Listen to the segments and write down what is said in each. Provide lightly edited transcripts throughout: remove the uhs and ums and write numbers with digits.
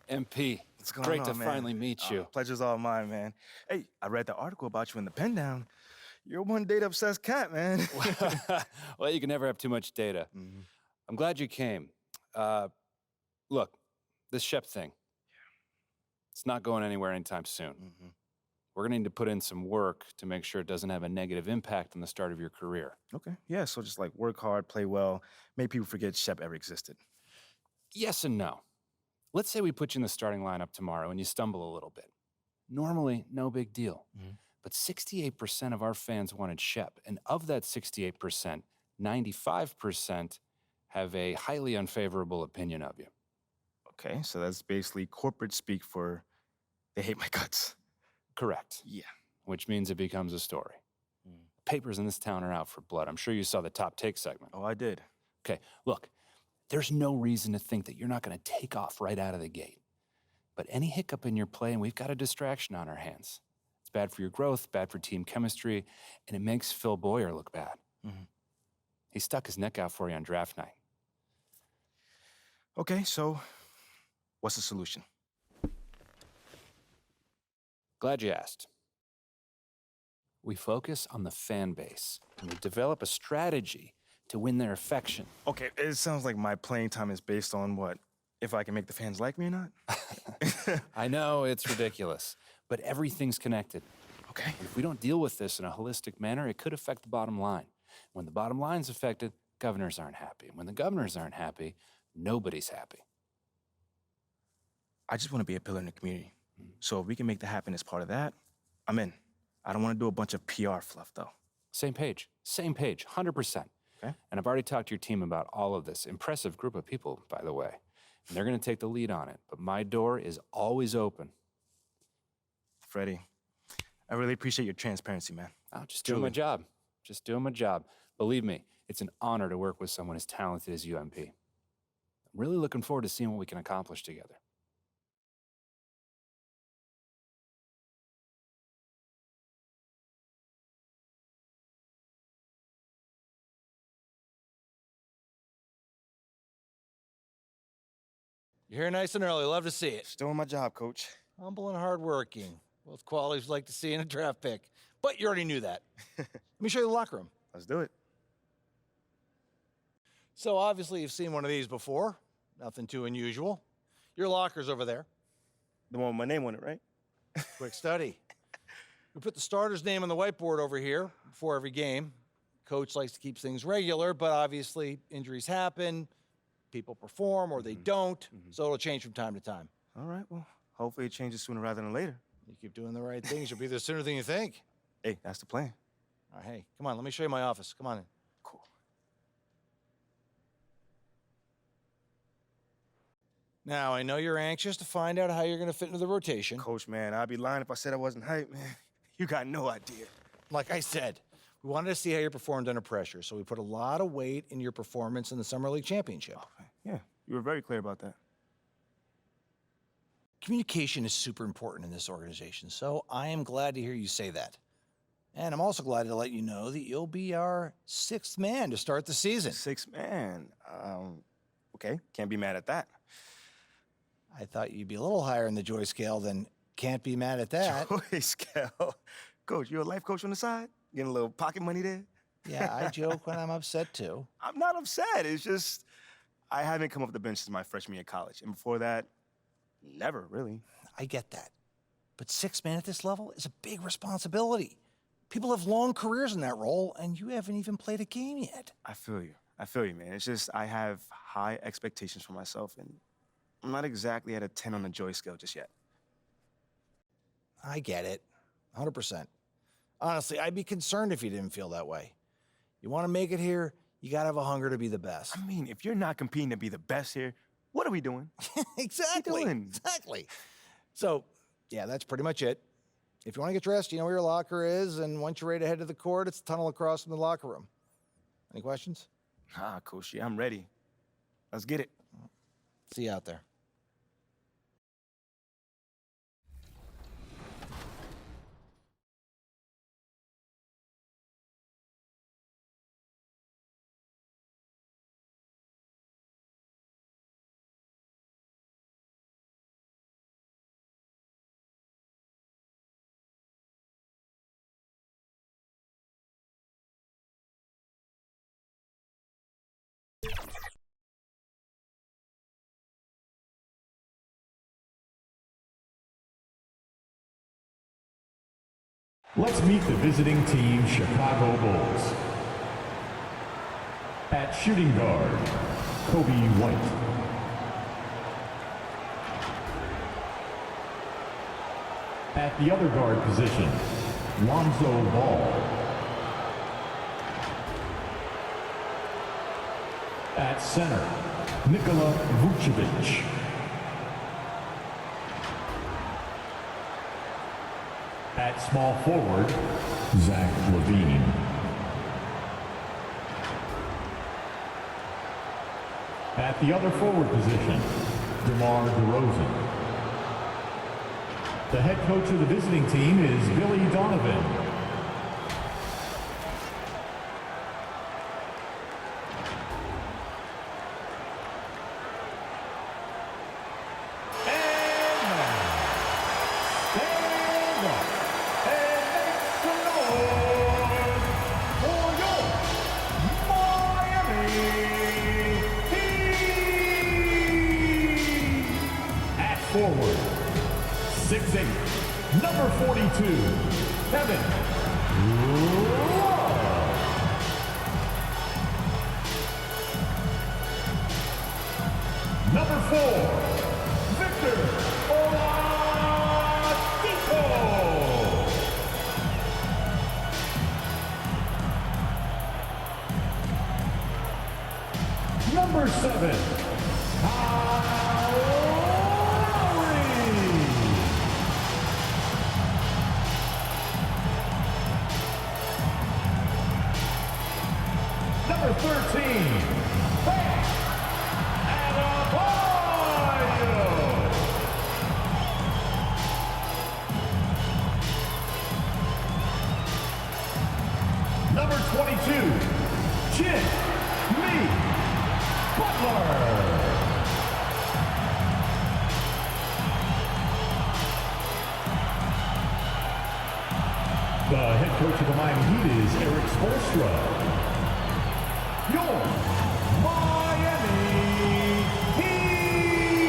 MP, What's going great on, to man? finally meet you. Pleasure's all mine, man. Hey, I read the article about you in the pen down. You're one data-obsessed cat, man. Well, you can never have too much data. Mhm. I'm glad you came. Look, this Shep thing, it's not going anywhere anytime soon. Mhm. We're gonna need to put in some work to make sure it doesn't have a negative impact on the start of your career. Okay, yeah, so just like work hard, play well, make people forget Shep ever existed. Yes and no. Let's say we put you in the starting lineup tomorrow and you stumble a little bit. Normally, no big deal. Mhm. But 68% of our fans wanted Shep, and of that 68%, 95% have a highly unfavorable opinion of you. Okay, so that's basically corporate speak for they hate my guts. Correct. Yeah. Which means it becomes a story. Mm. Papers in this town are out for blood. I'm sure you saw the top take segment. Oh, I did. Okay, look, there's no reason to think that you're not going to take off right out of the gate. But any hiccup in your play, and we've got a distraction on our hands. It's bad for your growth, bad for team chemistry, and it makes Phil Boyer look bad. Mhm. He stuck his neck out for you on draft night. Okay, so what's the solution? Glad you asked. We focus on the fan base, and we develop a strategy to win their affection. Okay, it sounds like my playing time is based on what? If I can make the fans like me or not? I know it's ridiculous, but everything's connected. Okay. If we don't deal with this in a holistic manner, it could affect the bottom line. When the bottom line's affected, governors aren't happy. When the governors aren't happy, nobody's happy. I just want to be a pillar in the community. So if we can make that happen as part of that, I'm in. I don't want to do a bunch of PR fluff, though. Same page, 100%. Okay. And I've already talked to your team about all of this. Impressive group of people, by the way. And they're going to take the lead on it. But my door is always open. Freddie, I really appreciate your transparency, man. I'm just doing my Truly. job. Just doing my job. Believe me, it's an honor to work with someone as talented as UMP. I'm really looking forward to seeing what we can accomplish together. You're here nice and early. Love to see it. Just doing my job, Coach. Humble and hardworking. Both qualities we like to see in a draft pick. But you already knew that. Let me show you the locker room. Let's do it. So obviously you've seen one of these before. Nothing too unusual. Your locker's over there. The one with my name on it, right? Quick study. We put the starter's name on the whiteboard over here before every game. Coach likes to keep things regular, but obviously injuries happen. People perform or they don't, so it'll change from time to time. All right, well, hopefully it changes sooner rather than later. You keep doing the right things, you'll be there sooner than you think. Hey, that's the plan. All right, hey, come on, let me show you my office. Come on in. Cool. Now, I know you're anxious to find out how you're going to fit into the rotation. Coach, man, I'd be lying if I said I wasn't hyped, man. You got no idea. Like I said, we wanted to see how you performed under pressure, so we put a lot of weight in your performance in the Summer League Championship. Yeah, you were very clear about that. Communication is super important in this organization, so I am glad to hear you say that. And I'm also glad to let you know that you'll be our 6th man to start the season. 6 man. Okay, can't be mad at that. I thought you'd be a little higher in the joy scale than can't be mad at that. Joy scale. Coach, you a life coach on the side? Getting a little pocket money there? Yeah, I joke when I'm upset too. I'm not upset. It's just I haven't come off the bench since my freshman year of college. And before that, never really. I get that. But 6 men at this level is a big responsibility. People have long careers in that role, and you haven't even played a game yet. I feel you. I feel you, man. It's just I have high expectations for myself, and I'm not exactly at a 10 on the joy scale just yet. I get it, 100%. Honestly, I'd be concerned if you didn't feel that way. You want to make it here, you got to have a hunger to be the best. I mean, if you're not competing to be the best here, what are we doing? Exactly. What are we doing? Exactly. So, yeah, that's pretty much it. If you want to get dressed, you know where your locker is, and once you're ready to head to the court, it's the tunnel across from the locker room. Any questions? Coach, yeah, I'm ready. Let's get it. See you out there. Let's meet the visiting team, Chicago Bulls. At shooting guard, Kobe White. At the other guard position, Lonzo Ball. At center, Nikola Vucevic. At small forward, Zach LaVine. At the other forward position, DeMar DeRozan. The head coach of the visiting team is Billy Donovan. Forward, 6'8", number 42, Kevin Love. Number 4, Victor Oladipo. Number 7, Number 13, Bam Adebayo. Number 22, Jimmy Butler. The head coach of the Miami Heat is Eric Spoelstra. Your Miami Heat!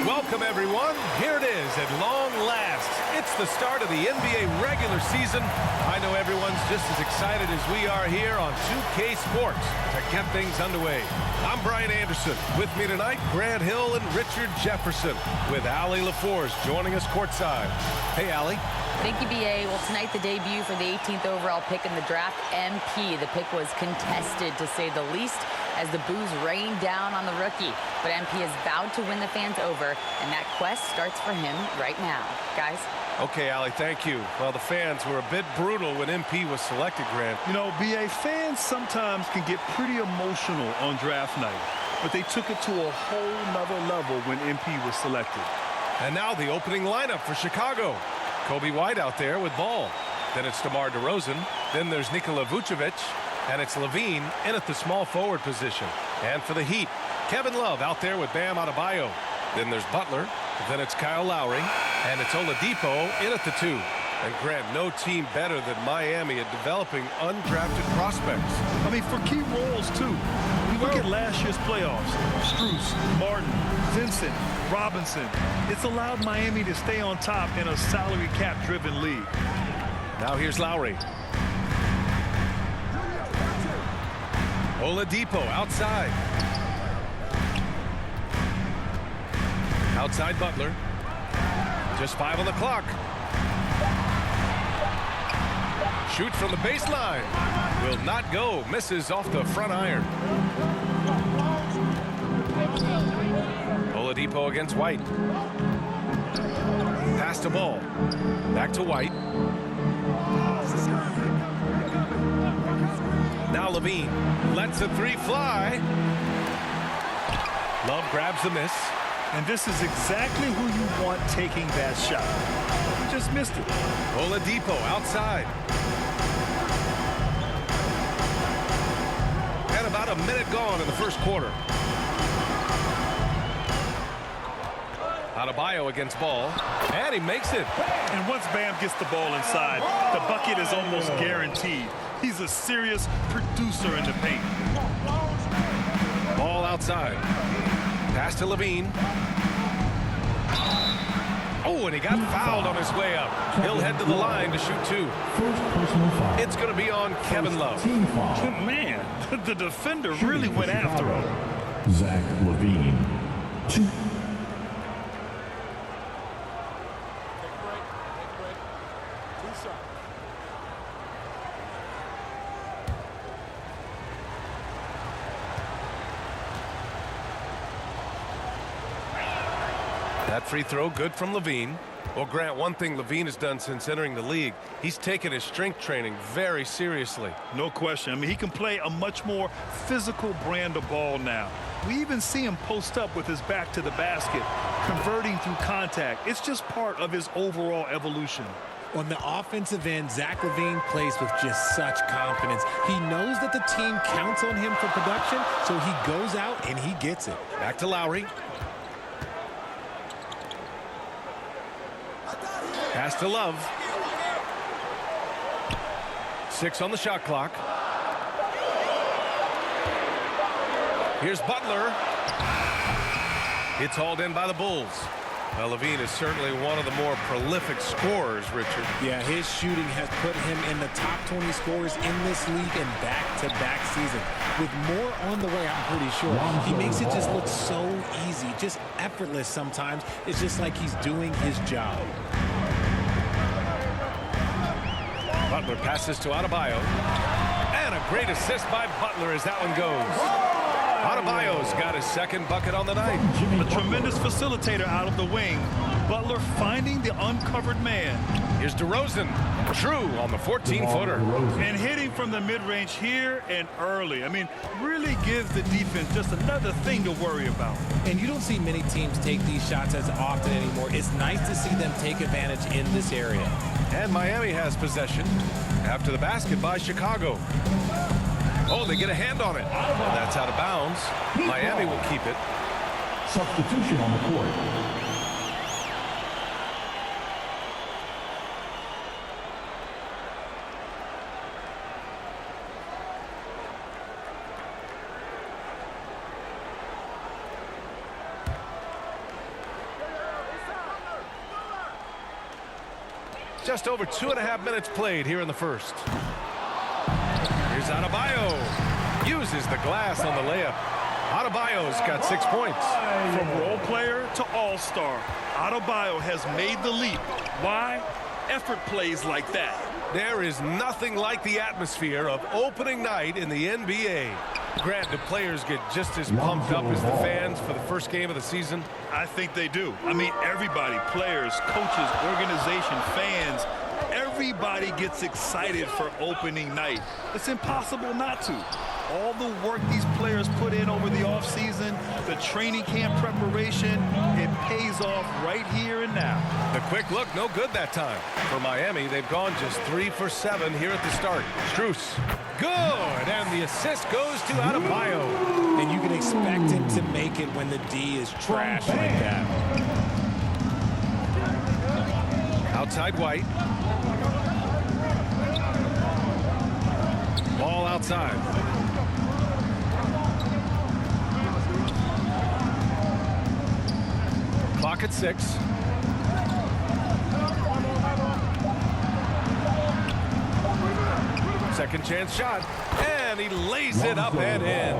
Welcome, everyone. Here it is at long last. It's the start of the NBA regular season. I know everyone's just as excited as we are here on 2K Sports to get things underway. I'm Brian Anderson. With me tonight, Grant Hill and Richard Jefferson, with Allie LaForce joining us courtside. Hey, Allie. Thank you, B.A. Well, tonight the debut for the 18th overall pick in the draft, MP. The pick was contested, to say the least, as the boos rained down on the rookie. But MP has vowed to win the fans over, and that quest starts for him right now. Guys? Okay, Allie, thank you. Well, the fans were a bit brutal when MP was selected, Grant. You know, B.A., fans sometimes can get pretty emotional on draft night, but they took it to a whole nother level when MP was selected. And now the opening lineup for Chicago. Kobe White out there with ball. Then it's DeMar DeRozan. Then there's Nikola Vucevic. And it's LaVine in at the small forward position. And for the Heat, Kevin Love out there with Bam Adebayo. Then there's Butler. Then it's Kyle Lowry. And it's Oladipo in at the 2. And Grant, no team better than Miami at developing undrafted prospects. I mean, for key roles, too. You look at last year's playoffs. Strus, Martin, Vincent, Robinson. It's allowed Miami to stay on top in a salary cap-driven league. Now here's Lowry. Oladipo outside. Outside Butler. Just 5 on the clock. Shoot from the baseline. Will not go. Misses off the front iron. Oladipo against White. Pass the ball. Back to White. Now LaVine lets the 3 fly. Love grabs the miss. And this is exactly who you want taking that shot. You just missed it. Oladipo outside. And about a minute gone in the first quarter. Adebayo against ball, and he makes it. And once Bam gets the ball inside, the bucket is almost guaranteed. He's a serious producer in the paint. outside. Pass to Levine. Oh, and he got fouled on his way up. He'll head to the line to shoot 2. First personal foul. It's going to be on Kevin Love. Team foul. Man, the defender really went after him. Zach Levine. 2. That free throw good from Levine. Well, Grant, one thing Levine has done since entering the league, he's taken his strength training very seriously. No question. I mean, he can play a much more physical brand of ball now. We even see him post up with his back to the basket, converting through contact. It's just part of his overall evolution. On the offensive end, Zach Levine plays with just such confidence. He knows that the team counts on him for production, so he goes out and he gets it. Back to Lowry. Pass to Love. 6 on the shot clock. Here's Butler. It's hauled in by the Bulls. Well, Levine is certainly one of the more prolific scorers, Richard. Yeah, his shooting has put him in the top 20 scorers in this league in back-to-back seasons. With more on the way, I'm pretty sure. He makes it just look so easy, just effortless sometimes. It's just like he's doing his job. Butler passes to Adebayo. And a great assist by Butler as that one goes. Adebayo's got his second bucket on the night. A tremendous facilitator out of the wing. Butler finding the uncovered man. Here's DeRozan. True on the 14-footer. And hitting from the mid-range here and early. I mean, really gives the defense just another thing to worry about. And you don't see many teams take these shots as often anymore. It's nice to see them take advantage in this area. And Miami has possession after the basket by Chicago. Oh, they get a hand on it. And that's out of bounds. Miami will keep it. Substitution on the court. Just over 2.5 minutes played here in the first. Here's Adebayo. Uses the glass on the layup. Adebayo's got 6 points. From role player to all-star, Adebayo has made the leap. Why? Effort plays like that. There is nothing like the atmosphere of opening night in the NBA. Grant, do players get just as pumped up as the fans for the first game of the season? I think they do. I mean, everybody, players, coaches, organization, fans, everybody gets excited for opening night. It's impossible not to. All the work these players put in over the offseason, the training camp preparation, it pays off right here and now. The quick look, no good that time. For Miami, they've gone just 3 for 7 here at the start. Strus, good, and the assist goes to Adebayo. And you can expect him to make it when the D is trash like that. Outside White. Ball outside. Clock at 6. Second chance shot. And he lays it up and in.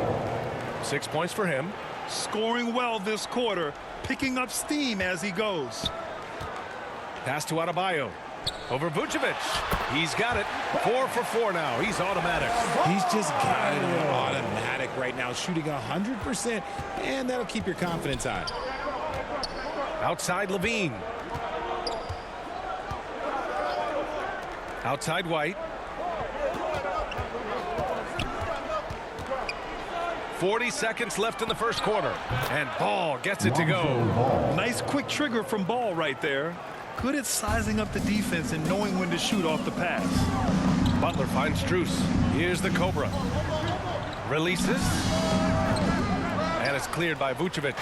6 points for him. Scoring well this quarter, picking up steam as he goes. Pass to Adebayo. Over Vucevic. He's got it. 4 for 4 now. He's automatic. He's just got it on automatic right now, shooting 100%, and that'll keep your confidence high. Outside Levine. Outside White. 40 seconds left in the first quarter. And Ball gets it to go. Nice quick trigger from Ball right there. Good at sizing up the defense and knowing when to shoot off the pass. Butler finds Strus. Here's the Cobra. Releases. And it's cleared by Vucevic.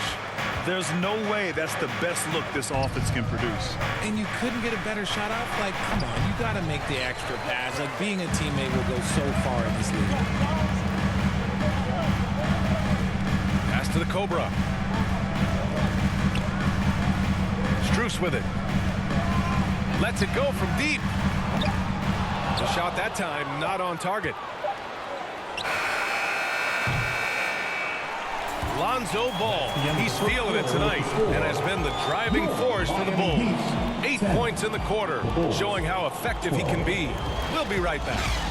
There's no way that's the best look this offense can produce. And you couldn't get a better shot off? Like, come on, you got to make the extra pass. Like, being a teammate will go so far in this league. Pass Cobra. Strus with it. Lets it go from deep. The shot that time not on target. Lonzo Ball, he's feeling it tonight and has been the driving force for the Bulls. 8 points in the quarter, showing how effective he can be. We'll be right back.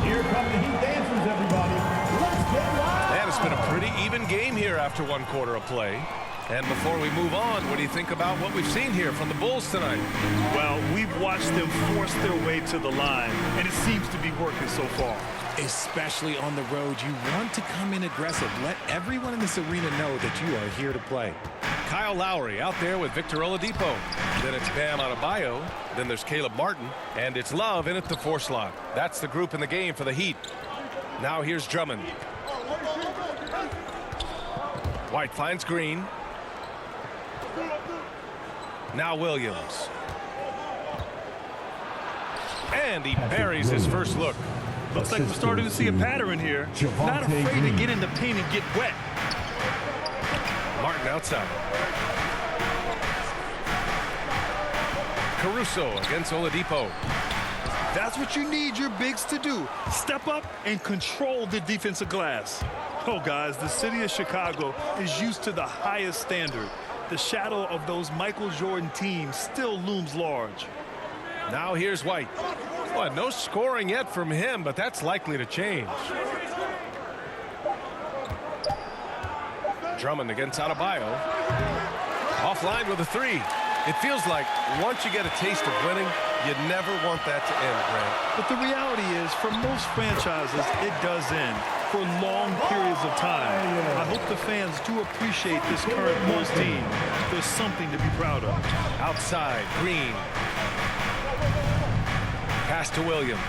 Here come the Heat dancers, everybody. Let's get wild. And it's been a pretty even game here after 1 quarter of play. And before we move on, what do you think about what we've seen here from the Bulls tonight? Well, we've watched them force their way to the line, and it seems to be working so far. Especially on the road, you want to come in aggressive. Let everyone in this arena know that you are here to play. Kyle Lowry out there with Victor Oladipo. Then it's Bam Adebayo. Then there's Caleb Martin. And it's Love in at the 4 slot. That's the group in the game for the Heat. Now here's Drummond. White finds Green. Now Williams. And he buries his first look. Looks like we're starting to see a pattern here. Not afraid to get in the paint and get wet. Martin outside. Caruso against Oladipo. That's what you need your bigs to do. Step up and control the defensive glass. Oh, guys, the city of Chicago is used to the highest standard. The shadow of those Michael Jordan teams still looms large. Now here's White. Well, no scoring yet from him, but that's likely to change. Drummond against Adebayo. Offline with a 3. It feels like once you get a taste of winning, you never want that to end, Grant. But the reality is, for most franchises, it does end for long periods of time. I hope the fans do appreciate this current Bulls team. There's something to be proud of. Outside, Green. Pass to Williams.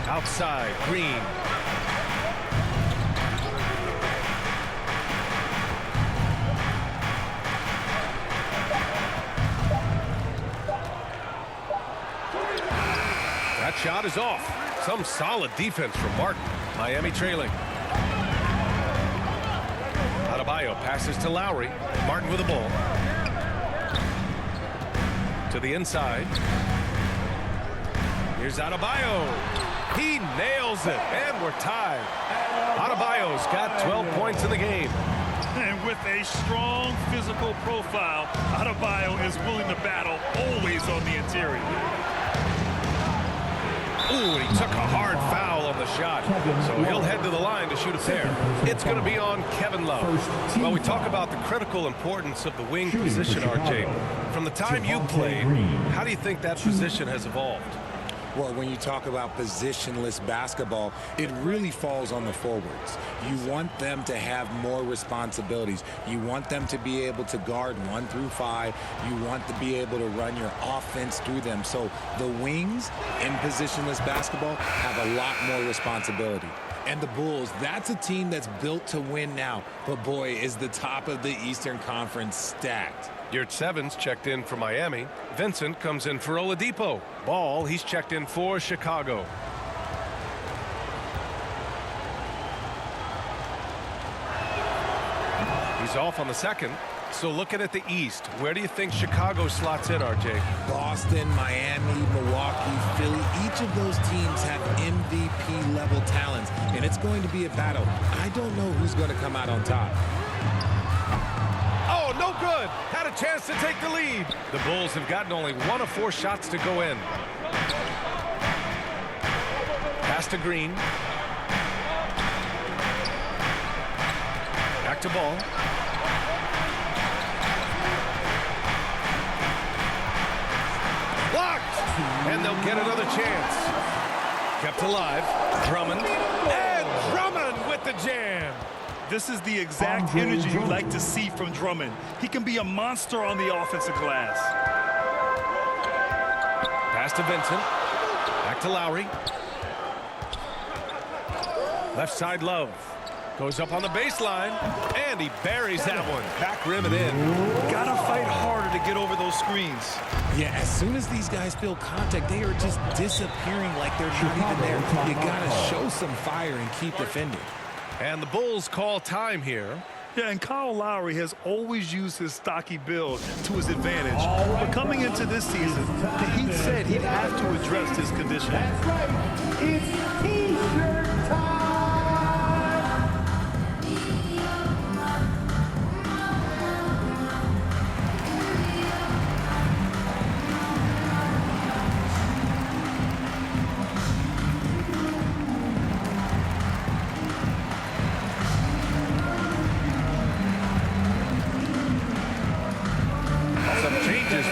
Outside, Green. That shot is off. Some solid defense from Martin. Miami trailing. Adebayo passes to Lowry. Martin with the ball. To the inside. Here's Adebayo. He nails it, and we're tied. Adebayo's got 12 points in the game. And with a strong physical profile, Adebayo is willing to battle, always on the interior. Ooh, and he took a hard foul on the shot. So he'll head to the line to shoot a pair. It's going to be on Kevin Love. Well, we talk about the critical importance of the wing position, RJ. From the time you played, how do you think that position has evolved? Well, when you talk about positionless basketball, it really falls on the forwards. You want them to have more responsibilities. You want them to be able to guard 1 through 5. You want to be able to run your offense through them. So the wings in positionless basketball have a lot more responsibility. And the Bulls, that's a team that's built to win now. But boy, is the top of the Eastern Conference stacked. Yurt Sevens checked in for Miami. Vincent comes in for Oladipo. Ball, he's checked in for Chicago. He's off on the second. So looking at the East, where do you think Chicago slots in, RJ? Boston, Miami, Milwaukee, Philly, each of those teams have MVP level talents, and it's going to be a battle. I don't know who's going to come out on top. Oh, no good. Had a chance to take the lead. The Bulls have gotten only 1 of 4 shots to go in. Pass to Green. Back to Ball. Blocked. And they'll get another chance. Kept alive. Drummond. And Drummond with the jam. This is the exact energy you like to see from Drummond. He can be a monster on the offensive glass. Pass to Vincent. Back to Lowry. Left side, Love. Goes up on the baseline, and he buries that one. Back rim and in. Gotta fight harder to get over those screens. Yeah, as soon as these guys feel contact, they are just disappearing like they're not even there. You gotta show some fire and keep defending. And the Bulls call time here. Yeah, and Kyle Lowry has always used his stocky build to his advantage. But coming into this season, the Heat said he'd have to address his conditioning. That's right. It's T-shirt time.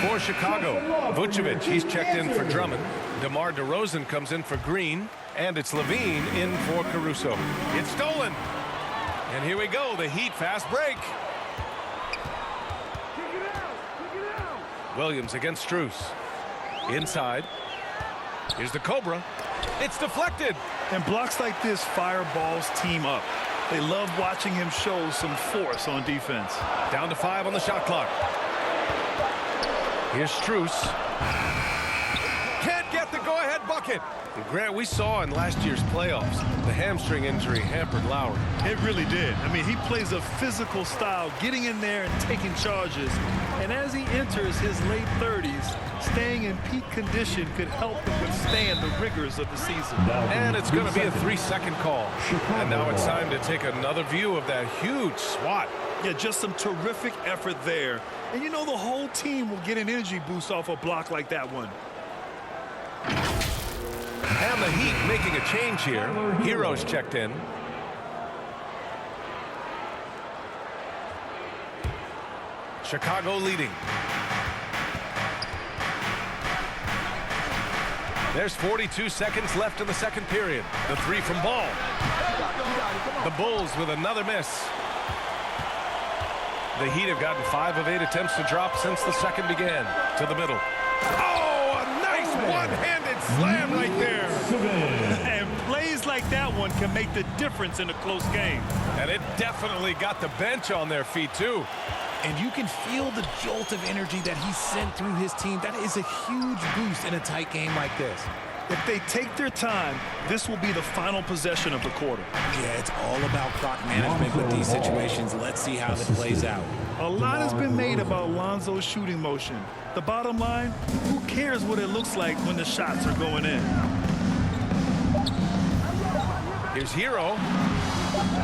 For Chicago, Vucevic, he's checked in for Drummond. DeMar DeRozan comes in for Green, and it's Levine in for Caruso. It's stolen. And here we go, the Heat fast break. Williams against Strus. Inside. Here's the Cobra. It's deflected. And blocks like this fire Ball's team up. They love watching him show some force on defense. Down to 5 on the shot clock. Here's Strus. Can't get the go-ahead bucket. And Grant, we saw in last year's playoffs, the hamstring injury hampered Lowry. It really did. I mean, he plays a physical style, getting in there and taking charges. And as he enters his late 30s, staying in peak condition could help him withstand the rigors of the season. And it's going to be a 3-second call. And now it's time to take another view of that huge swat. Yeah, just some terrific effort there. And you know the whole team will get an energy boost off a block like that one. And the Heat making a change here. Heroes checked in. Chicago leading. There's 42 seconds left in the second period. The 3 from Ball. The Bulls with another miss. The Heat have gotten 5 of 8 attempts to drop since the second began. To the middle. Oh, a nice one-handed slam right there. And plays like that one can make the difference in a close game. And it definitely got the bench on their feet, too. And you can feel the jolt of energy that he sent through his team. That is a huge boost in a tight game like this. If they take their time, this will be the final possession of the quarter. Yeah, it's all about clock management with these situations. Let's see how this plays out. A lot has been made about Lonzo's shooting motion. The bottom line, who cares what it looks like when the shots are going in? Here's Hero.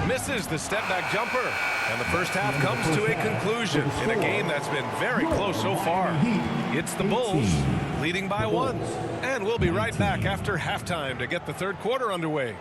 Misses the step-back jumper. And the first half comes to a conclusion in a game that's been very close so far. It's the Bulls leading by 1. And we'll be right back after halftime to get the third quarter underway.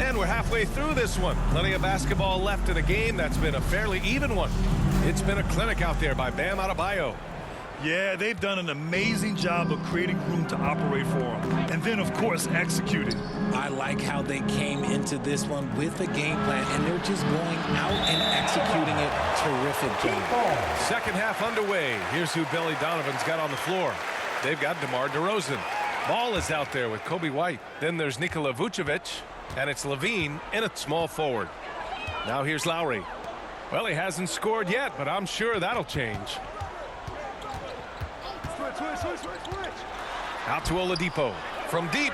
And we're halfway through this one. Plenty of basketball left in a game that's been a fairly even one. It's been a clinic out there by Bam Adebayo. Yeah, they've done an amazing job of creating room to operate for him. And then, of course, executing. I like how they came into this one with a game plan, and they're just going out and executing it. Terrific job. Second half underway. Here's who Billy Donovan's got on the floor. They've got DeMar DeRozan. Ball is out there with Kobe White. Then there's Nikola Vucevic, and it's Levine in at small forward. Now here's Lowry. Well, he hasn't scored yet, but I'm sure that'll change. Out to Oladipo from deep.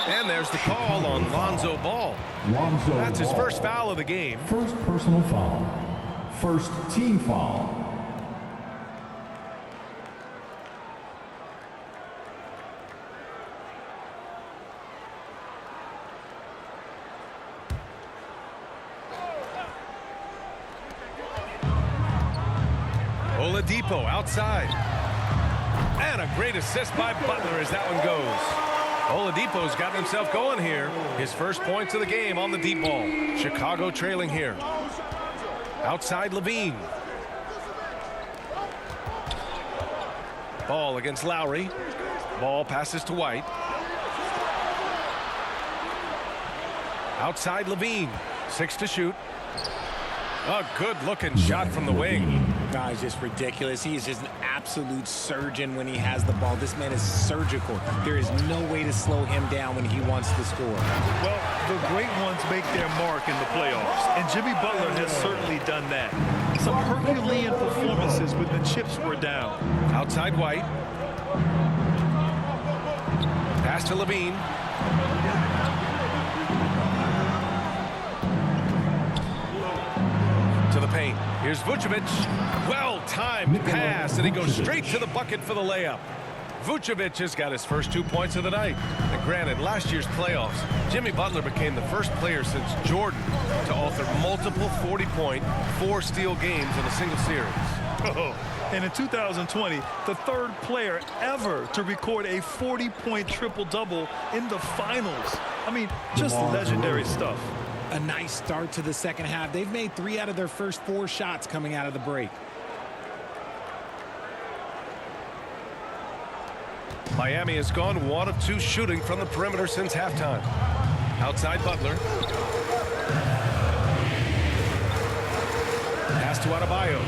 And there's the call on Lonzo Ball. That's his first foul of the game. First personal foul. First team foul. Oladipo outside. And a great assist by Butler as that one goes. Oladipo's got himself going here. His first points of the game on the deep ball. Chicago trailing here. Outside Levine. Ball against Lowry. Ball passes to White. Outside Levine. 6 to shoot. A good-looking shot from the wing. Guys, just ridiculous. He is just an absolute surgeon when he has the ball. This man is surgical. There is no way to slow him down when he wants to score. Well, the great ones make their mark in the playoffs, and Jimmy Butler has certainly done that. Some Herculean performances when the chips were down. Outside White. Pass to Levine. To the paint. Here's Vucevic. Well-timed pass, and he goes straight to the bucket for the layup. Vucevic has got his first 2 points of the night. And granted, last year's playoffs, Jimmy Butler became the first player since Jordan to author multiple 40-point, 4-steal games in a single series. Oh, and in 2020, the third player ever to record a 40-point triple-double in the finals. I mean, just legendary stuff. A nice start to the second half. They've made 3 out of their first 4 shots coming out of the break. Miami has gone 1 of 2 shooting from the perimeter since halftime. Outside Butler. Pass to Adebayo.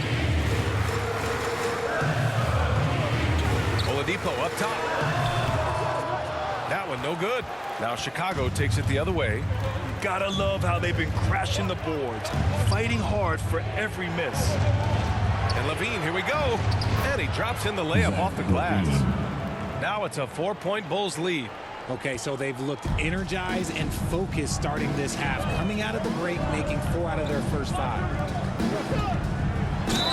Oladipo up top. That one no good. Now Chicago takes it the other way. Gotta love how they've been crashing the boards, fighting hard for every miss. And Levine, here we go. And he drops in the layup off the glass. Now it's a 4-point Bulls lead. Okay, so they've looked energized and focused starting this half. Coming out of the break, making 4 out of their first 5.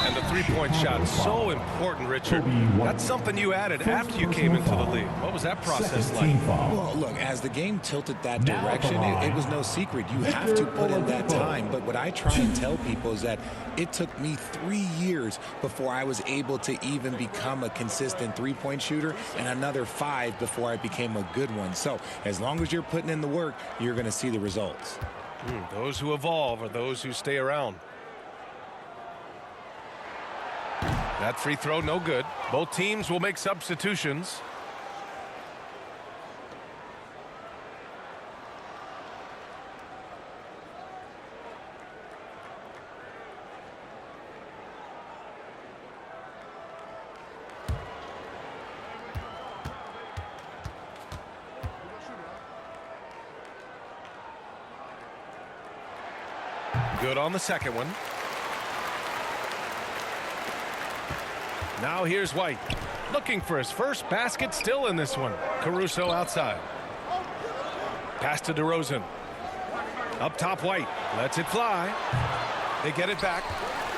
And the three-point shot, so important, Richard. That's something you added after you came into the league. What was that process like? Well, look, as the game tilted that direction, it was no secret. You have to put in that time. But what I try and tell people is that it took me 3 years before I was able to even become a consistent three-point shooter, and another 5 before I became a good one. So as long as you're putting in the work, you're going to see the results. Those who evolve are those who stay around. That free throw, no good. Both teams will make substitutions. Good on the second one. Now here's White, looking for his first basket, still in this one. Caruso outside. Pass to DeRozan. Up top, White lets it fly. They get it back.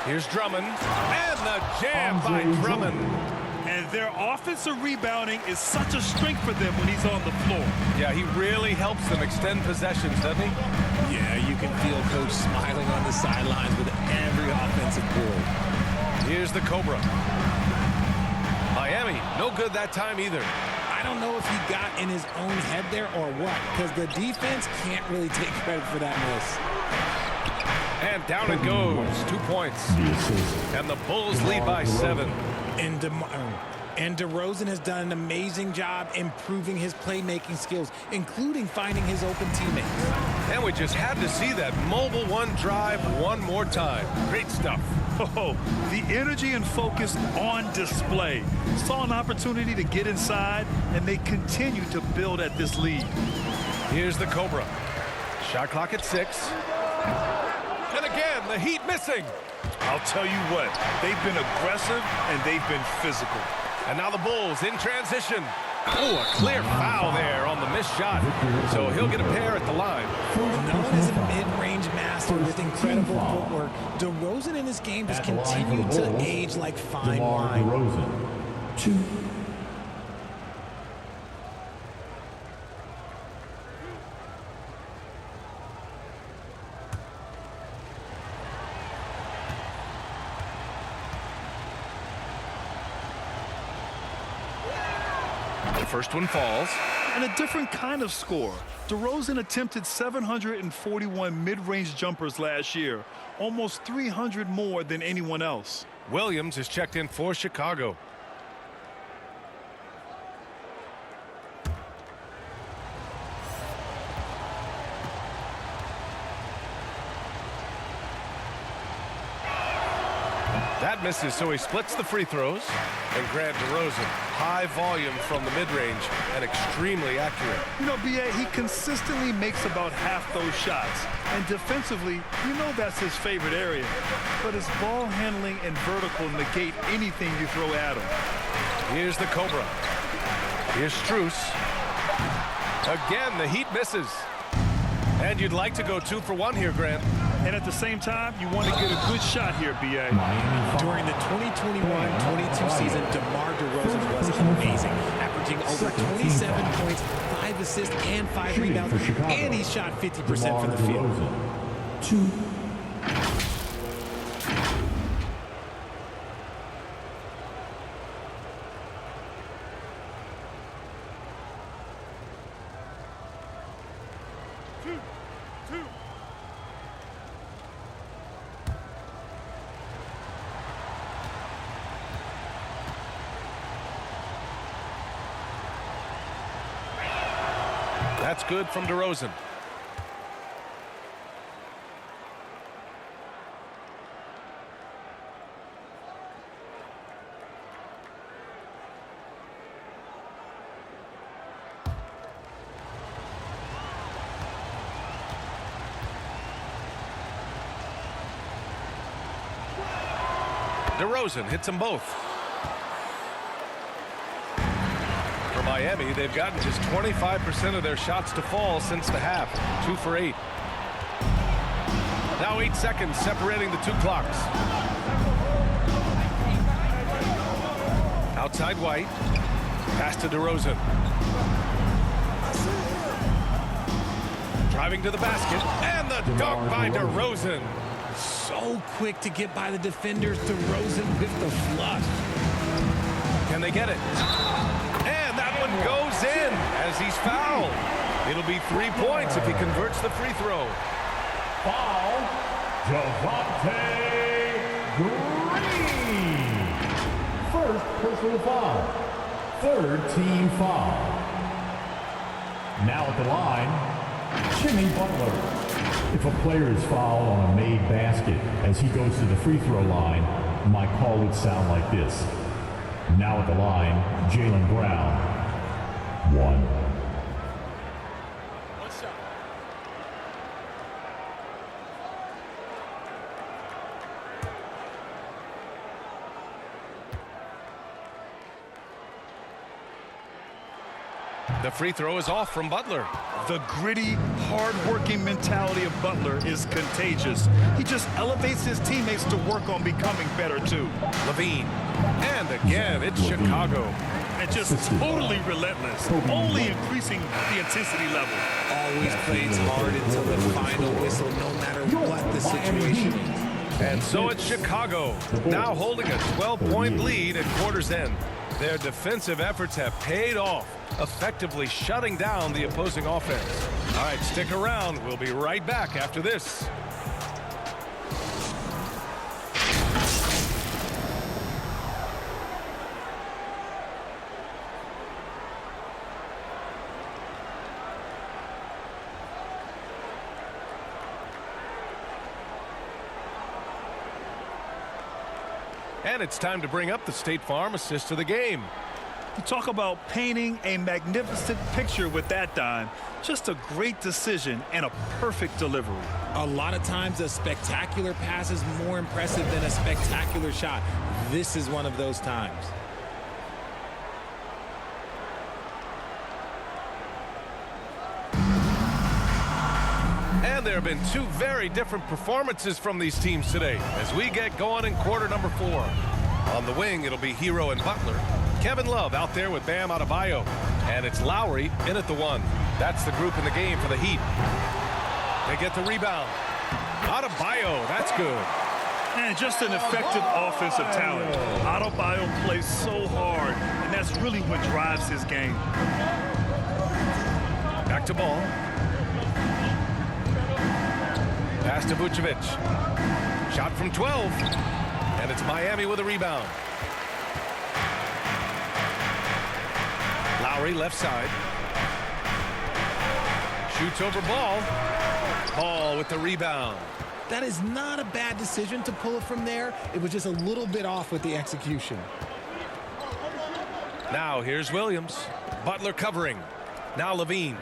Here's Drummond, and the jam by Drummond. And their offensive rebounding is such a strength for them when he's on the floor. Yeah, he really helps them extend possessions, doesn't he? Yeah, you can feel Coach smiling on the sidelines with every offensive board. Here's the Cobra. Miami, no good that time either. I don't know if he got in his own head there or what, because the defense can't really take credit for that miss. And down it goes. 2 points. And the Bulls lead by 7. And DeRozan has done an amazing job improving his playmaking skills, including finding his open teammates. And we just had to see that mobile one drive one more time. Great stuff. Oh, the energy and focus on display. Saw an opportunity to get inside, and they continue to build at this lead. Here's the Cobra. Shot clock at 6. And again, the Heat missing. I'll tell you what, they've been aggressive and they've been physical. And now the Bulls in transition. Oh, a clear foul there on the missed shot. So he'll get a pair at the line. Known as a mid-range master with incredible footwork, DeRozan in this game just continued to age like fine wine. DeRozan. 2. First one falls. And a different kind of score. DeRozan attempted 741 mid-range jumpers last year, almost 300 more than anyone else. Williams is checked in for Chicago. That misses, so he splits the free throws. And Grant DeRozan, high volume from the mid-range and extremely accurate. You know, B.A., he consistently makes about half those shots. And defensively, you know that's his favorite area. But his ball handling and vertical negate anything you throw at him. Here's the Cobra. Here's Strus. Again, the Heat misses. And you'd like to go 2 for 1 here, Grant. And at the same time, you want to get a good shot here, B.A. During the 2021-22 season, DeMar DeRozan was amazing, averaging over 27 points, 5 assists, and 5 rebounds, and he shot 50% from the field. 2. That's good from DeRozan. DeRozan hits them both. For Miami, they've gotten just 25% of their shots to fall since the half. 2 for 8. Now 8 seconds separating the 2 clocks. Outside White. Pass to DeRozan. Driving to the basket. And the dunk by DeRozan. So quick to get by the defenders. DeRozan with the flush. Can they get it? And that one goes in as he's fouled. It'll be 3 points if he converts the free throw. Foul, Javonte Green. First personal foul. 3rd team foul. Now at the line, Jimmy Butler. If a player is fouled on a made basket as he goes to the free throw line, my call would sound like this. Now at the line, Jaylen Brown. 1. The free throw is off from Butler. The gritty, hard-working mentality of Butler is contagious. He just elevates his teammates to work on becoming better, too. Levine. And again, it's Chicago. And just totally relentless, only increasing the intensity level. Always plays hard until the final whistle, no matter what the situation is. And so it's Chicago, now holding a 12-point lead at quarter's end. Their defensive efforts have paid off, effectively shutting down the opposing offense. All right, stick around. We'll be right back after this. And it's time to bring up the State Farm assist of the game. You talk about painting a magnificent picture with that dime. Just a great decision and a perfect delivery. A lot of times a spectacular pass is more impressive than a spectacular shot. This is one of those times. And there have been 2 very different performances from these teams today as we get going in quarter number 4. On the wing, it'll be Hero and Butler. Kevin Love out there with Bam Adebayo. And it's Lowry in at the 1. That's the group in the game for the Heat. They get the rebound. Adebayo, that's good. And just an effective offensive talent. Adebayo plays so hard, and that's really what drives his game. Back to ball. Pass to Vucevic. Shot from 12. And it's Miami with a rebound. Lowry left side. Shoots over Ball. Ball with the rebound. That is not a bad decision to pull it from there. It was just a little bit off with the execution. Now here's Williams. Butler covering. Now Levine.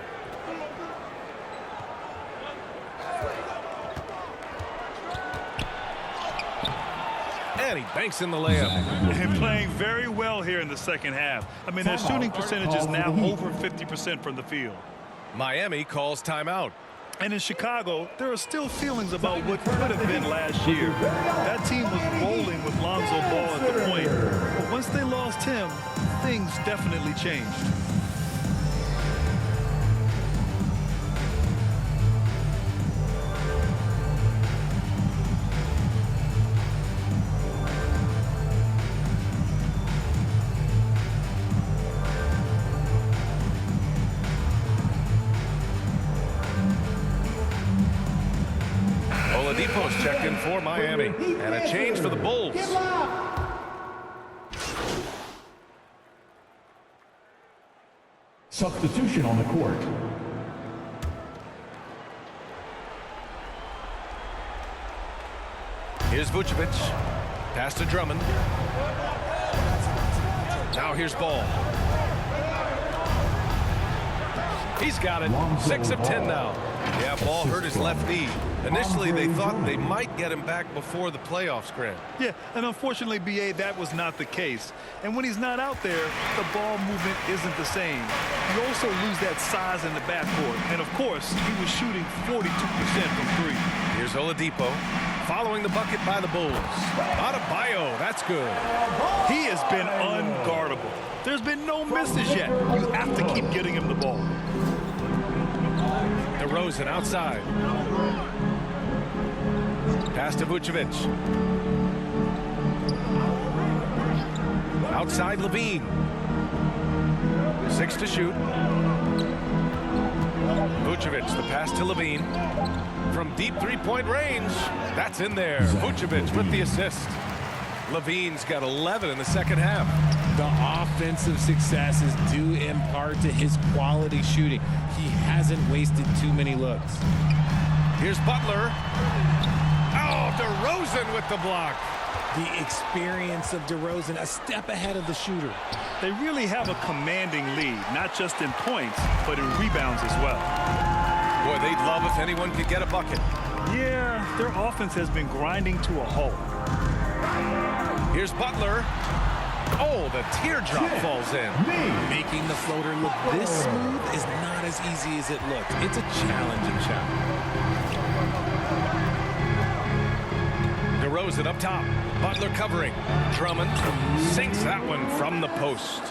And he banks in the layup. And playing very well here in the second half. I mean, their shooting percentage is now over 50% from the field. Miami calls timeout. And in Chicago, there are still feelings about what could have been last year. That team was rolling with Lonzo Ball at the point. But once they lost him, things definitely changed. Debutto's checked in for Miami. And a change for the Bulls. Substitution on the court. Here's Vucevic. Pass to Drummond. Now here's Ball. He's got it. 6 of 10 now. Yeah, Ball hurt his left knee. Initially, they thought they might get him back before the playoffs, Grant. Yeah, and unfortunately, B.A., that was not the case. And when he's not out there, the ball movement isn't the same. You also lose that size in the backcourt. And, of course, he was shooting 42% from three. Here's Oladipo following the bucket by the Bulls. Adebayo, that's good. He has been unguardable. There's been no misses yet. You have to keep getting him the ball. DeRozan outside. Pass to Vucevic. Outside Levine. 6 to shoot. Vucevic, the pass to Levine. From deep three-point range. That's in there. Vucevic with the assist. Levine's got 11 in the second half. The offensive success is due in part to his quality shooting. He hasn't wasted too many looks. Here's Butler. Oh, DeRozan with the block. The experience of DeRozan a step ahead of the shooter. They really have a commanding lead, not just in points, but in rebounds as well. Boy, they'd love if anyone could get a bucket. Yeah, their offense has been grinding to a halt. Here's Butler. Oh, the teardrop falls in. Making the floater look this smooth is not as easy as it looks. It's a challenging shot. DeRozan up top. Butler covering. Drummond sinks that one from the post.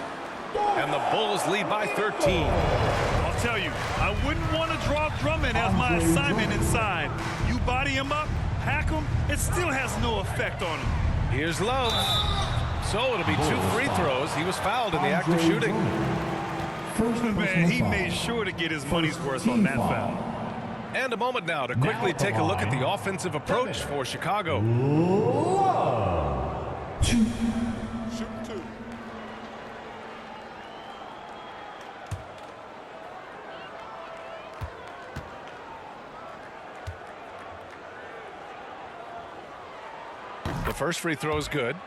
And the Bulls lead by 13. I'll tell you, I wouldn't want to drop Drummond as my assignment inside. You body him up, hack him, it still has no effect on him. Here's Love. So it'll be 2 free throws. He was fouled in the act of shooting. Man, he made sure to get his money's worth on that foul. And a moment now to quickly take a look at the offensive approach for Chicago. The first free throw is good.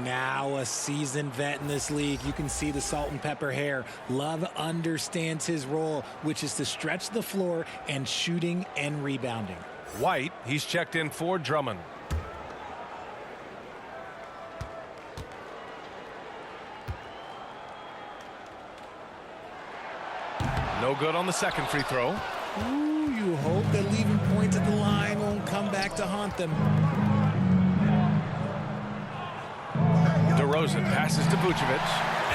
Now a seasoned vet in this league. You can see the salt and pepper hair. Love understands his role, which is to stretch the floor and shooting and rebounding. White, he's checked in for Drummond. No good on the second free throw. Ooh, you hope that leaving points at the line won't come back to haunt them. DeRozan passes to Vucevic.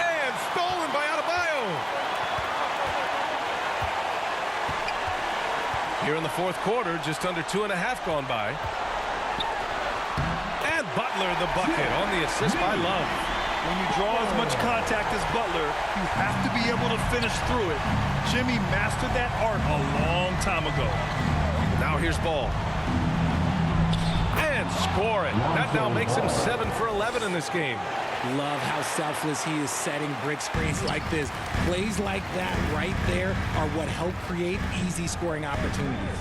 And stolen by Adebayo. Here in the fourth quarter, just under 2.5 gone by. Butler the bucket on the assist by Love. When you draw as much contact as Butler, you have to be able to finish through it. Jimmy mastered that art a long time ago. Now here's Ball. And score it. That now makes him 7 for 11 in this game. Love how selfless he is setting brick screens like this. Plays like that right there are what help create easy scoring opportunities.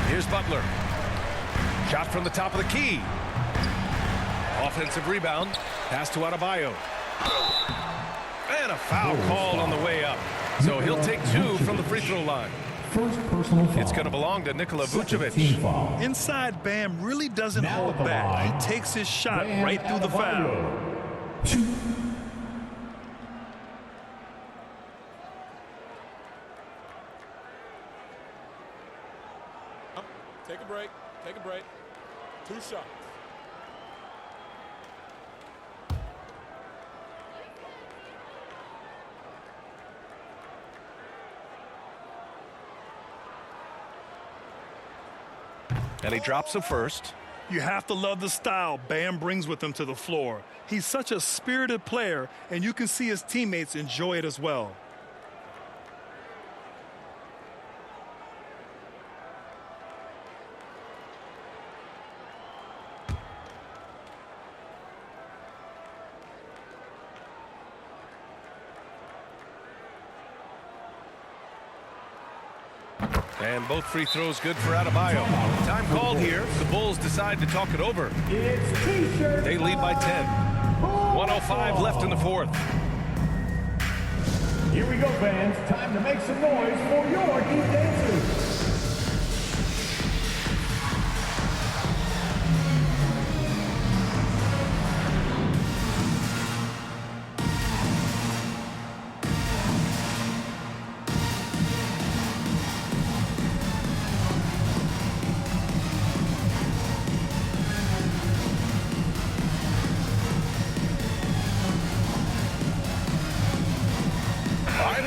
Here's Butler. Shot from the top of the key. Offensive rebound. Pass to Adebayo. And a foul called on the way up. So he'll take 2 from the free throw line. First personal foul. It's going to belong to Nikola Vucevic. Team foul. Inside Bam really doesn't Now hold at the back. line, He takes his shot Bam right through the foul. Adebayo. 2. Take a break. Take a break. 2 shots. And he drops the first. You have to love the style Bam brings with him to the floor. He's such a spirited player, and you can see his teammates enjoy it as well. And both free throws good for Adebayo. Time called here. The Bulls decide to talk it over. They lead by 10. 1:05 left in the fourth. Here we go, fans. Time to make some noise for your Heat dancers.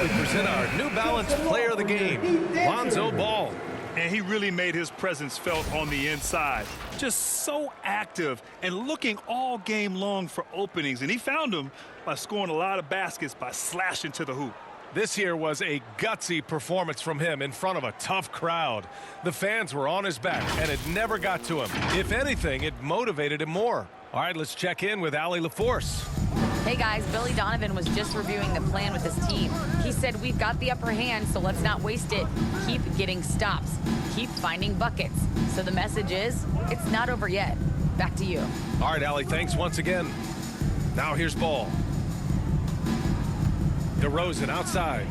We present our New Balance Player of the Game, Lonzo Ball. And he really made his presence felt on the inside. Just so active and looking all game long for openings. And he found them by scoring a lot of baskets by slashing to the hoop. This here was a gutsy performance from him in front of a tough crowd. The fans were on his back, and it never got to him. If anything, it motivated him more. All right, let's check in with Allie LaForce. Hey guys, Billy Donovan was just reviewing the plan with his team. He said, we've got the upper hand, so let's not waste it. Keep getting stops. Keep finding buckets. So the message is, it's not over yet. Back to you. All right, Allie, thanks once again. Now here's Ball. DeRozan outside.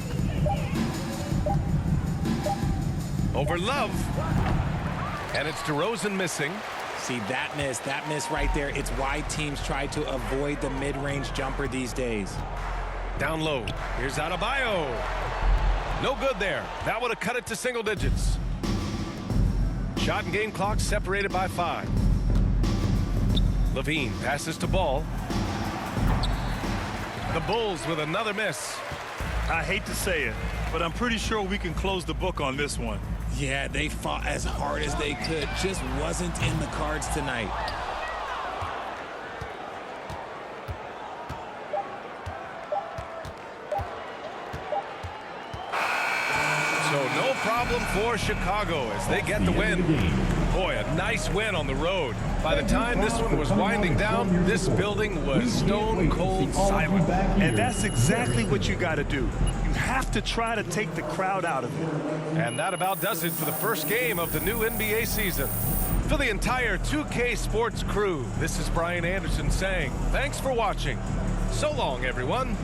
Over Love. And it's DeRozan missing. See, that miss right there, it's why teams try to avoid the mid-range jumper these days. Down low. Here's Adebayo. No good there. That would have cut it to single digits. Shot and game clock separated by 5. Levine passes to Ball. The Bulls with another miss. I hate to say it, but I'm pretty sure we can close the book on this one. Yeah, they fought as hard as they could. Just wasn't in the cards tonight. So no problem for Chicago as they get the win. Boy, a nice win on the road. By the time this one was winding down, this building was stone cold silent. And that's exactly what you got to do. You have to try to take the crowd out of it. And that about does it for the first game of the new NBA season. For the entire 2K Sports crew, this is Brian Anderson saying thanks for watching. So long, everyone.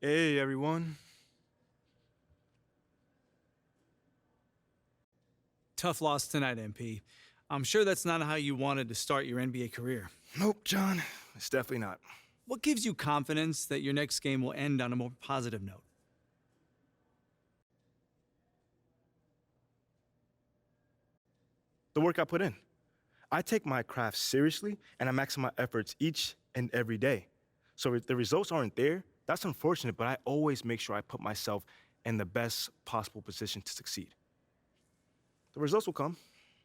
Hey, everyone. Tough loss tonight, MP. I'm sure that's not how you wanted to start your NBA career. Nope, John. It's definitely not. What gives you confidence that your next game will end on a more positive note? The work I put in. I take my craft seriously, and I maximize my efforts each and every day. So if the results aren't there, that's unfortunate, but I always make sure I put myself in the best possible position to succeed. The results will come.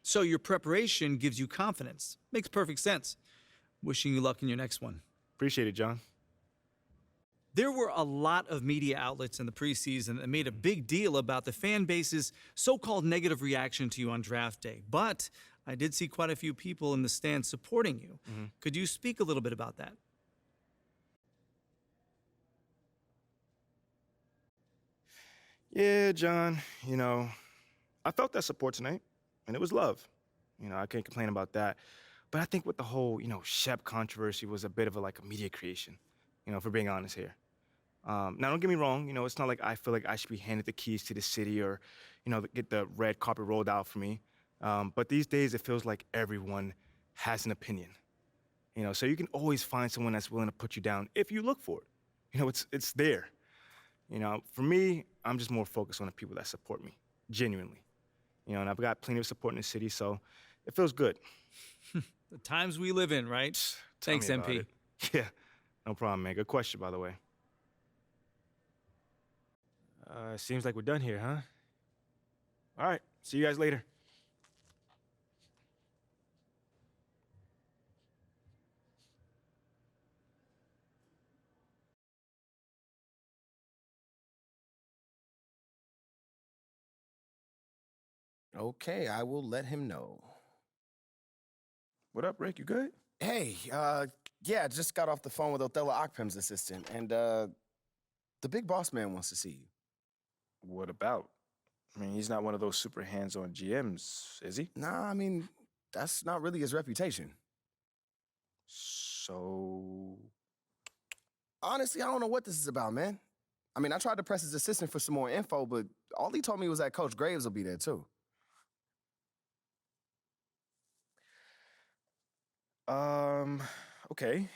So your preparation gives you confidence. Makes perfect sense. Wishing you luck in your next one. Appreciate it, John. There were a lot of media outlets in the preseason that made a big deal about the fan base's so-called negative reaction to you on draft day. But I did see quite a few people in the stands supporting you. Could you speak a little bit about that? Yeah, John, I felt that support tonight, and it was love. I can't complain about that. But I think with the whole, Shep controversy was a bit of a media creation, if we're being honest here. Now, don't get me wrong, it's not like I feel like I should be handed the keys to the city or, get the red carpet rolled out for me. But these days, it feels like everyone has an opinion. So you can always find someone that's willing to put you down if you look for it. It's there. For me, I'm just more focused on the people that support me, genuinely. And I've got plenty of support in the city, so it feels good. The times we live in, right? Thanks, Tell me about MP. it. Yeah, no problem, man. Good question, by the way. Seems like we're done here, huh? All right, see you guys later. Okay, I will let him know. What up, Rick? You good? Hey, yeah, just got off the phone with Othello Akpem's assistant, and the big boss man wants to see you. What about? I mean, he's not one of those super hands-on GMs, is he? Nah, I mean, that's not really his reputation. So... Honestly, I don't know what this is about, man. I mean, I tried to press his assistant for some more info, but all he told me was that Coach Graves will be there, too. Okay.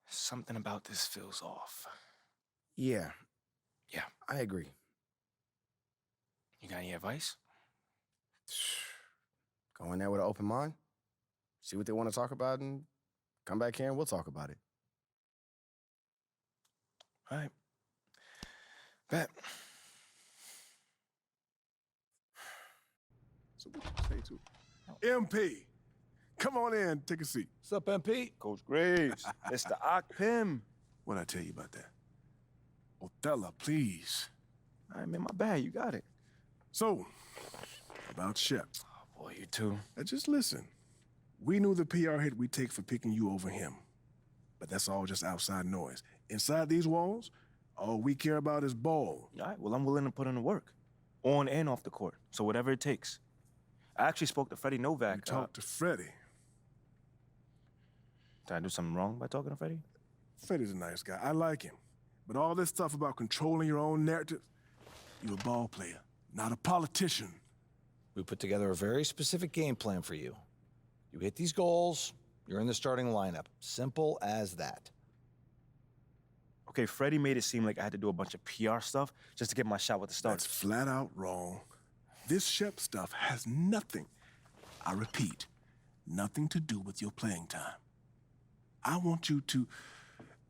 Something about this feels off. Yeah. Yeah. I agree. You got any advice? Go in there with an open mind, see what they want to talk about, and come back here and we'll talk about it. All right. Bet. So what you say to MP? Come on in, take a seat. What's up, MP? Coach Graves, Mr. Akpem. What'd I tell you about that? Othello, please. All right, man, my bad. You got it. So, about Shep. Oh, boy, you too. Now just listen. We knew the PR hit we'd take for picking you over him. But that's all just outside noise. Inside these walls, all we care about is ball. All right, well, I'm willing to put in the work. On and off the court. So whatever it takes. I actually spoke to Freddie Novak. You talked to Freddie. Did I do something wrong by talking to Freddie? Freddie's a nice guy. I like him. But all this stuff about controlling your own narrative, you're a ball player, not a politician. We put together a very specific game plan for you. You hit these goals, you're in the starting lineup. Simple as that. Okay, Freddie made it seem like I had to do a bunch of PR stuff just to get my shot with the Stars. That's flat out wrong. This Shep stuff has nothing, I repeat, nothing to do with your playing time. I want you to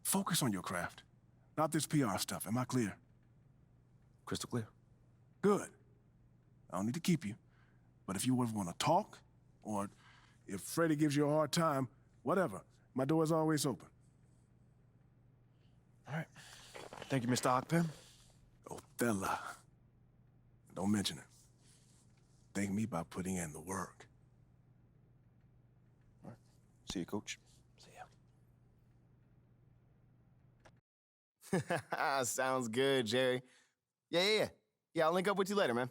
focus on your craft, not this PR stuff. Am I clear? Crystal clear. Good. I don't need to keep you. But if you ever want to talk, or if Freddie gives you a hard time, whatever, my door is always open. All right. Thank you, Mr. Akpem. Othello. Don't mention it. Thank me by putting in the work. All right. See you, Coach. See ya. Sounds good, Jerry. Yeah, I'll link up with you later, man.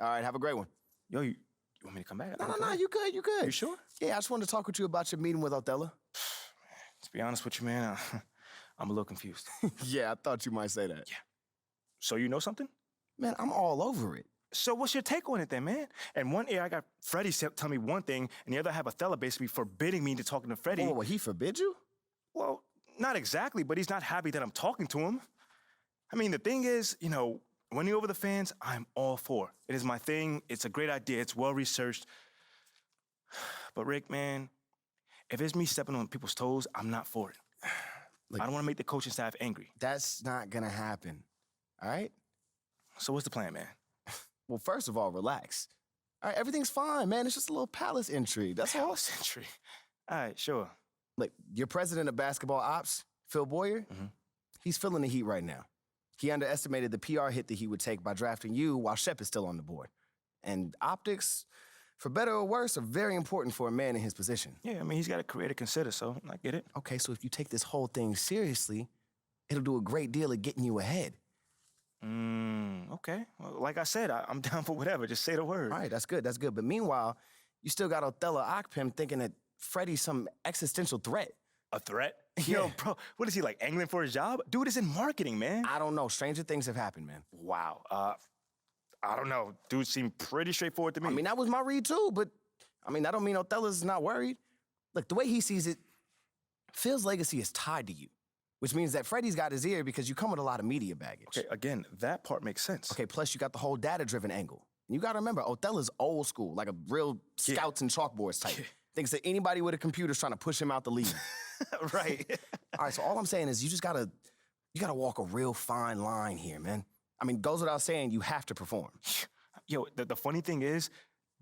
All right, have a great one. Yo, you want me to come back? No, you good, you good. You sure? Yeah, I just wanted to talk with you about your meeting with Othello. To be honest with you, man, I'm a little confused. Yeah, I thought you might say that. Yeah. So you know something? Man, I'm all over it. So what's your take on it then, man? And one ear, I got Freddie tell me one thing, and the other I have Othello basically forbidding me to talking to Freddie. Oh, he forbid you? Well, not exactly, but he's not happy that I'm talking to him. I mean, the thing is, winning over the fans, I'm all for. It is my thing. It's a great idea. It's well-researched. But Rick, man, if it's me stepping on people's toes, I'm not for it. Look, I don't want to make the coaching staff angry. That's not gonna happen, all right? So what's the plan, man? Well, first of all, relax. All right, everything's fine, man. It's just a little palace intrigue. That's all. Palace entry. All right, sure. Look, your president of basketball ops, Phil Boyer, he's feeling the heat right now. He underestimated the PR hit that he would take by drafting you while Shep is still on the board. And optics, for better or worse, are very important for a man in his position. Yeah, I mean, he's got a career to consider, so I get it. Okay, so if you take this whole thing seriously, it'll do a great deal of getting you ahead. Okay. Well, like I said, I'm down for whatever. Just say the word. All right, that's good, that's good. But meanwhile, you still got Othello Akpem thinking that Freddie's some existential threat. A threat? Yeah. Yo, bro, what is he, like, angling for his job? Dude is in marketing, man. I don't know. Stranger things have happened, man. Wow. I don't know. Dude seemed pretty straightforward to me. I mean, that was my read too, but I mean, that don't mean Othello's not worried. Look, the way he sees it, Phil's legacy is tied to you, which means that Freddie's got his ear because you come with a lot of media baggage. Okay, again, that part makes sense. Okay, plus you got the whole data-driven angle. And you gotta remember, Othello's old school, like a real scouts and chalkboards type. Thinks that anybody with a computer's trying to push him out the league. Right. All right, so all I'm saying is you gotta walk a real fine line here, man. I mean, goes without saying, you have to perform. Yo, the funny thing is,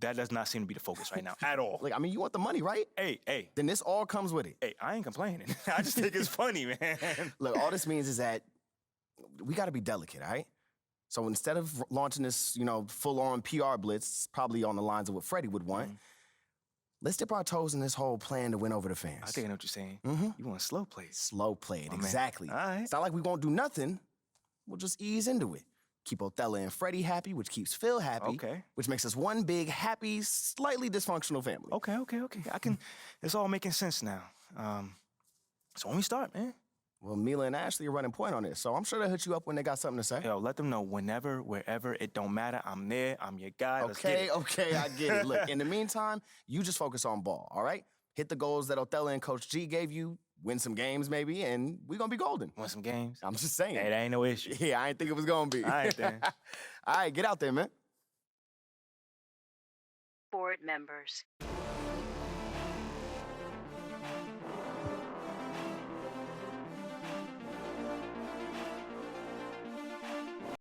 that does not seem to be the focus right now at all. Like, I mean, you want the money, right? Hey. Then this all comes with it. Hey, I ain't complaining. I just think it's funny, man. Look, all this means is that we gotta be delicate, all right? So instead of launching this, full-on PR blitz, probably on the lines of what Freddie would want, let's dip our toes in this whole plan to win over the fans. I think I know what you're saying. You want slow plays. Slow play it, Oh, man. exactly. All right. It's not like we won't do nothing. We'll just ease into it. Keep Othello and Freddie happy, which keeps Phil happy. Okay. Which makes us one big, happy, slightly dysfunctional family. Okay. It's all making sense now. So when we start, man. Well, Mila and Ashley are running point on this, so I'm sure they'll hit you up when they got something to say. Yo, let them know whenever, wherever, it don't matter. I'm there. I'm your guy. Let's get it. Okay, I get it. Look, in the meantime, you just focus on ball, all right? Hit the goals that Othello and Coach G gave you, win some games maybe, and we're gonna be golden. Want some games? I'm just saying. Hey, that ain't no issue. Yeah, I ain't think it was gonna be. All right, then. All right, get out there, man. Board members.